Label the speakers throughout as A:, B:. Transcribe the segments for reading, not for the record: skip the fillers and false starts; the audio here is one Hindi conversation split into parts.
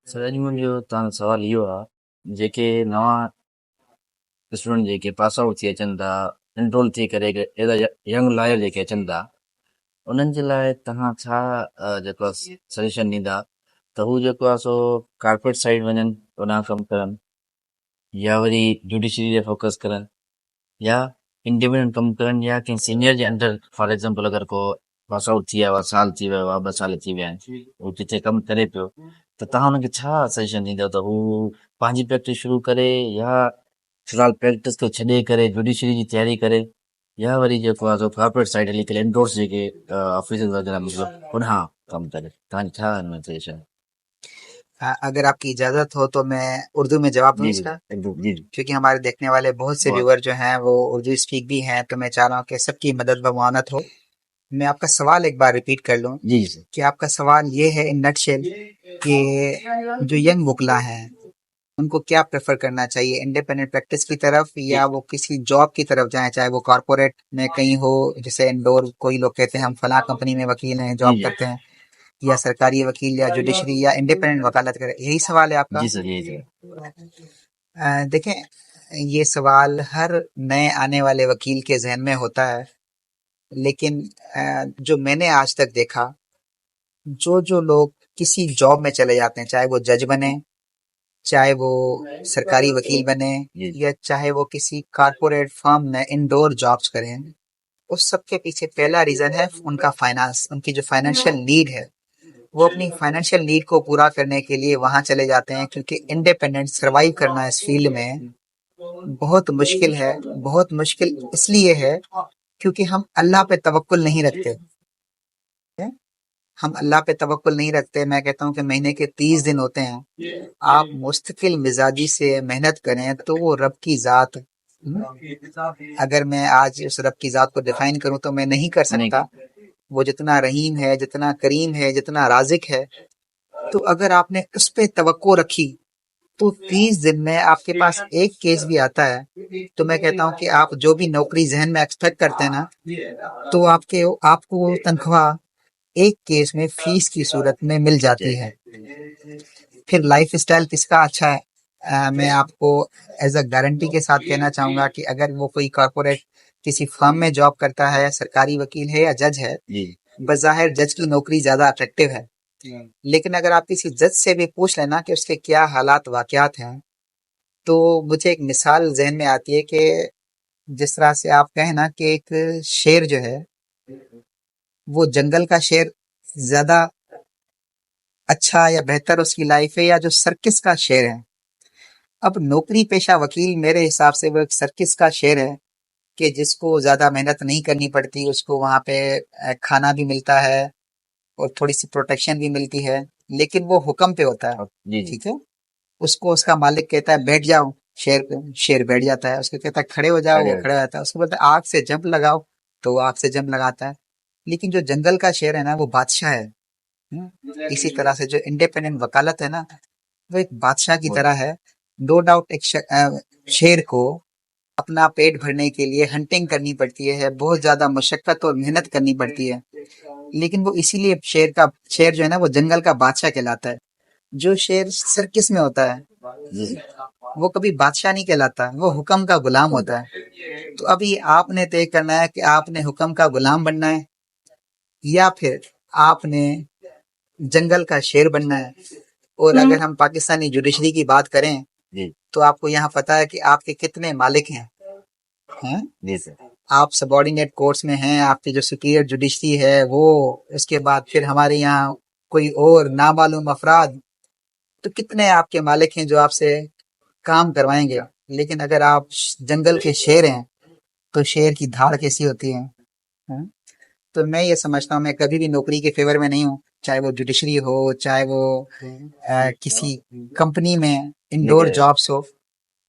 A: सर मुंहिंजो तव्हां सवाल इहो आहे जेके नवां स्टूडेंट जेके पास आउट थी अचनि था एनरोल थी करे एज़ अ यंग लॉयर जेके अचनि था उन्हनि जे लाइ तव्हां छा जेको आहे सजेशन ॾींदा त हू जेको आहे सो कारपोरेट साइड वञनि उन कमु करनि या वरी जुडिशरी ते फोकस करनि या इंडिपेंडेंट कमु करनि या कंहिं senior J under for example अगरि को पास आउट थी वियो आहे साल थी वियो आहे 2 साल थी विया आहिनि हू किथे कमु करे पियो त तव्हां हुनखे छा सजेशन ॾींदव त हू पंहिंजी प्रैक्टिस शुरू करे या फिलहाल प्रैक्टिस खे छॾे करे जुडिशरी जी तयारी करे या वरी जेको आहे सो कॉर्पोरेट साइड हली करे इंडोर्स जेके ऑफिस वग़ैरह मतिलबु उनखां कमु करे तव्हांजी छा हिन में सजेशन?
B: अगर आपकी इजाजत हो तो मैं उर्दू में जवाब दूं
A: जी जी
B: इसका,
A: एकदम जी जी
B: क्योंकि हमारे देखने वाले बहुत से
A: बहुत
B: व्यूअर जो हैं वो उर्दू स्पीक भी हैं, तो मैं चाह रहा हूँ कि सबकी मदद व मुआवनत हो। मैं आपका सवाल एक बार रिपीट कर लूँ
A: जी जी सर
B: कि आपका सवाल ये है इन नटशेल कि जो यंग वकला हैं उनको क्या प्रेफर करना चाहिए, इंडिपेंडेंट प्रैक्टिस की तरफ
A: जी
B: या वो किसी जॉब की तरफ जाएं, चाहे वो कॉर्पोरेट में कहीं हो, जैसे इंडोर कोई लोग कहते हैं हम फला कंपनी में वकील हैं,
A: जी
B: जॉब
A: जी
B: करते हैं, या सरकारी वकील या जुडिशरी या इंडिपेंडेंट वकालत करें, यही सवाल है आपका?
A: जी सर यही सर
B: देखें, ये सवाल हर नए आने वाले वकील के जहन में होता है, लेकिन जो मैंने आज तक देखा, जो जो लोग किसी जॉब में चले जाते हैं, चाहे वो जज बने, चाहे वो सरकारी वकील बने,
A: जी
B: या चाहे वो किसी कारपोरेट फर्म में इंडोर जॉब्स करें, उस सब के पीछे पहला रीजन है उनका फाइनेंस, उनकी जो फाइनेंशियल नीड है। वो अपनी फाइनेंशियल नीड को पूरा करने के लिए वहां चले जाते हैं, क्योंकि इंडिपेंडेंट सर्वाइव करना इस फील्ड में बहुत मुश्किल है। बहुत मुश्किल इसलिए है क्योंकि हम अल्लाह पे तवक्कुल नहीं रखते हैं। हम अल्लाह पे तवक्कुल नहीं रखते। मैं कहता हूँ कि महीने के 30 दिन होते हैं, आप मुस्तकिल मिजाजी से मेहनत करें तो वो रब की जात, अगर मैं आज उस रब की जात को डिफाइन करूं तो मैं नहीं कर
A: नहीं
B: सकता। वो जितना रहीम है, जितना करीम है, जितना राजिक है, तो अगर आपने उस पे तवक्को रखी तो 30 दिन में आपके पास एक केस भी आता है, तो मैं कहता हूँ कि आप जो भी नौकरी जहन में एक्सपेक्ट करते हैं ना, तो आपको वो तनख्वाह एक केस में फीस की सूरत में मिल जाती है। फिर लाइफ स्टाइल किसका अच्छा है? मैं आपको एज अ गारंटी के साथ कहना चाहूंगा कि अगर वो कोई कॉर्पोरेट किसी फर्म में जॉब करता है, सरकारी वकील है या जज है,
A: जी
B: बज़ाहिर जज की नौकरी ज्यादा अट्रैक्टिव है, लेकिन अगर आप किसी जज से भी पूछ लेना कि उसके क्या हालात वाकयात हैं, तो मुझे एक मिसाल जहन में आती है कि जिस तरह से आप कहें ना कि एक शेर जो है वो जंगल का शेर ज्यादा अच्छा या बेहतर उसकी लाइफ है, या जो सर्किस का शेर है। अब नौकरी पेशा वकील मेरे हिसाब से वो एक सर्किस का शेर है कि जिसको ज्यादा मेहनत नहीं करनी पड़ती, उसको वहां पे खाना भी मिलता है और थोड़ी सी प्रोटेक्शन भी मिलती है, लेकिन वो हुक्म पे होता है।
A: जी जी
B: ठीक है, उसको उसका मालिक कहता है बैठ जाओ, शेर पे शेर बैठ जाता है। उसको कहता है खड़े हो जाओ, वो
A: बढ़िया
B: खड़े हो जाता है। उसको बोलता है आग से जंप लगाओ, तो वो आग से जंप लगाता है। लेकिन जो जंगल का शेर है ना, वो बादशाह है। इसी तरह से जो इंडिपेंडेंट वकालत है ना, वो एक बादशाह की
A: बहुत
B: तरह है। नो डाउट एक शेर को अपना पेट भरने के लिए हंटिंग करनी पड़ती है, बहुत ज्यादा मशक्कत और मेहनत करनी पड़ती है, लेकिन वो इसीलिए शेर जो है ना वो जंगल का बादशाह कहलाता है। जो शेर सर्किस में होता है
A: जी
B: वो कभी बादशाह नहीं कहलाता, वो हुक्म का गुलाम होता है। तो अभी आपने तय करना है कि आपने हुक्म का गुलाम बनना है या फिर आपने जंगल का शेर बनना है। और अगर हम पाकिस्तानी जुडिशरी की बात करें,
A: जी
B: तो आपको यहाँ पता है कि आपके कितने मालिक हैं?
A: जी सर
B: आप सबॉर्डिनेट कोर्ट्स में हैं, आपकी जो सुपीरियर जुडिशरी है वो, उसके बाद फिर हमारे यहाँ कोई और नामालूम अफराद, तो कितने आपके मालिक हैं जो आपसे काम करवाएंगे। लेकिन अगर आप जंगल के शेर हैं, तो शेर की धाड़ कैसी होती है? हैं? तो मैं ये समझता हूँ, मैं कभी भी नौकरी के फेवर में नहीं हूँ, चाहे वो जुडिशरी हो, चाहे वो किसी कंपनी में इंडोर
A: देखिए
B: जॉब्स हो।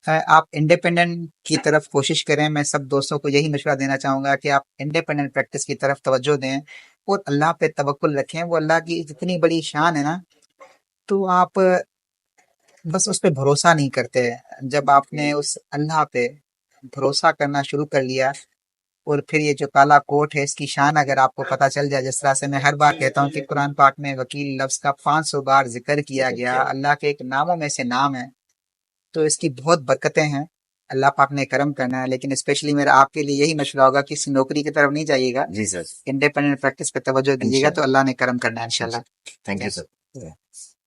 B: आप इंडिपेंडेंट की तरफ कोशिश करें। मैं सब दोस्तों को यही मशवरा देना चाहूंगा कि आप इंडिपेंडेंट प्रैक्टिस की तरफ तवज्जो दें और अल्लाह पे तवक्कुल रखें। वो अल्लाह की इतनी बड़ी शान है ना, तो आप बस उस पे भरोसा नहीं करते। जब आपने उस अल्लाह पे भरोसा करना शुरू कर लिया और फिर ये जो काला कोट है इसकी शान अगर आपको पता चल जाए, जिस तरह से मैं हर बार कहता हूँ कि कुरान पाक में वकील लफ्ज का 500 बार जिक्र किया गया, अल्लाह के एक नामों में से नाम है, तो इसकी बहुत बरकतें हैं। अल्लाह पाक ने करम करना है, लेकिन स्पेशली मेरा आपके लिए यही मशवरा होगा कि इस नौकरी की तरफ नहीं जाइएगा,
A: जी सर,
B: इंडिपेंडेंट प्रैक्टिस पे तवज्जो दीजिएगा, तो
A: इंशाल्लाह
B: अल्लाह ने करम करना है इंशाल्लाह।
A: Thank you
B: thank
A: sir.